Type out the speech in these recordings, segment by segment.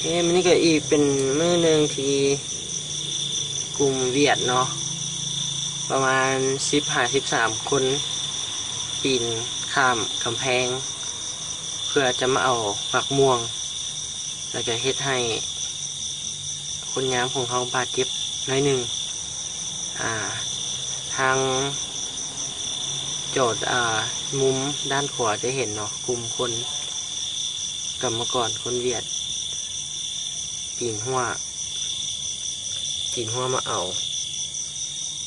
มันนี่ก็อีกเป็นมื้อหนึ่งที่กลุ่มเวียดเนาะประมาณ13 คนปีนข้ามกำแพงเพื่อจะมาเอาฝักม่วงแล้วก็เฮ็ดให้คนงานของเขาบาดเจ็บน้อยหนึ่งทางโจทย์มุมด้านขวาจะเห็นเนาะกลุ่มคนกรรมกรคนเวียดปีนหัวมาเอา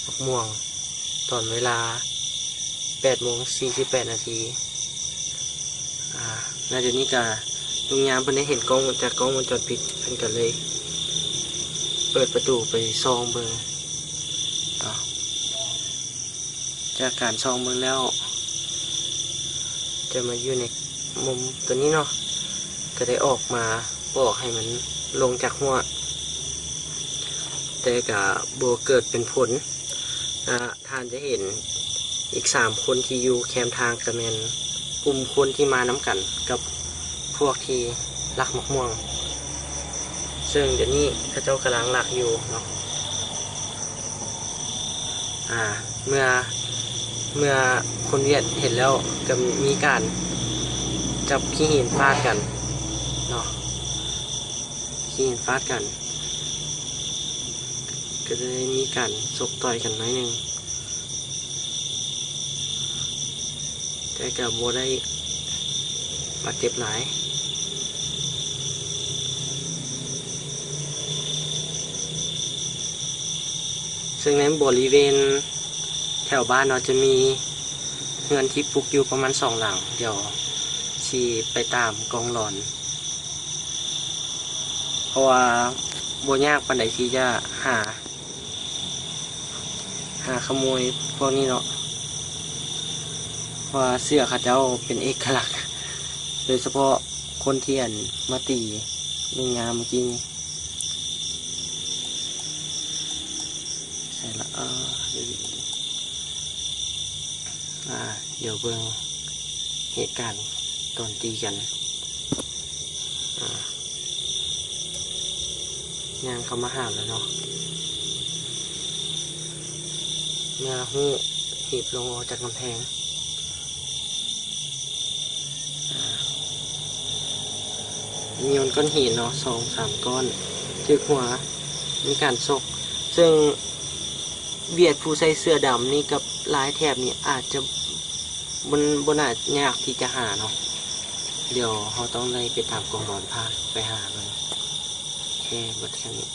ฝักม่วงตอนเวลา8:48 นาทีแล้วเดี๋ยวนี้ก็ลุงยามเพิ่นได้เห็นกล้องจากกล้องวงจรปิดเพิ่นก็เลยเปิดประตูไปซองเบิ่งจากการซองเบิ่งแล้วจะมาอยู่ในมุมตัวนี้เนาะก็ได้ออกมาบอกให้มันลงจากหัวแต่ก็บ่เกิดเป็นผลท่านจะเห็นอีก3 คนที่อยู่แคมทางก็แม่นกลุ่มคนที่มาน้ำกันกับพวกที่ลักมะม่วงซึ่งเดี๋ยวนี้พระเจ้ากำลังลักอยู่เนาะเมื่อคนเวียดเห็นแล้วจะมีการจับขี้หินฟาดกันเนาะขี้หินฟาดกันก็จะมีการชกต่อยกันน้อยหนึ่งแต่กับโบได้บาดเจ็บหลายซึ่งในบริเวณแถวบ้านเราจะมีเรือนที่ปลูกอยู่ประมาณ2 หลังเดี๋ยวชี้ไปตามกองหลอนเพราะว่าโบยากปันใดที่จะหาขโมยพวกนี้เนาะเพราะเสื้อเขาเจ้าเป็นเอกลักษณ์โดยเฉพาะคนเทียนมาตีลุงงามเมื่อกี้นี้ใช่ละเดี๋ยวเบิ่งเหตุการณ์ตอนตีกันยางเขามาห้ามแล้วเนาะเมื่อหูหีบลงออกจากกำแพงมีก้อนหินเนาะ2-3 ก้อนที่หัวมีการซกซึ่งเวียดผู้ใส่เสื้อดำนี่กับลายแถบนี้อาจจะบนอาจยากที่จะหาเนาะเดี๋ยวเขาต้องได้ไปตามกองร้อนพาไปหามันแค่บทแค่นี้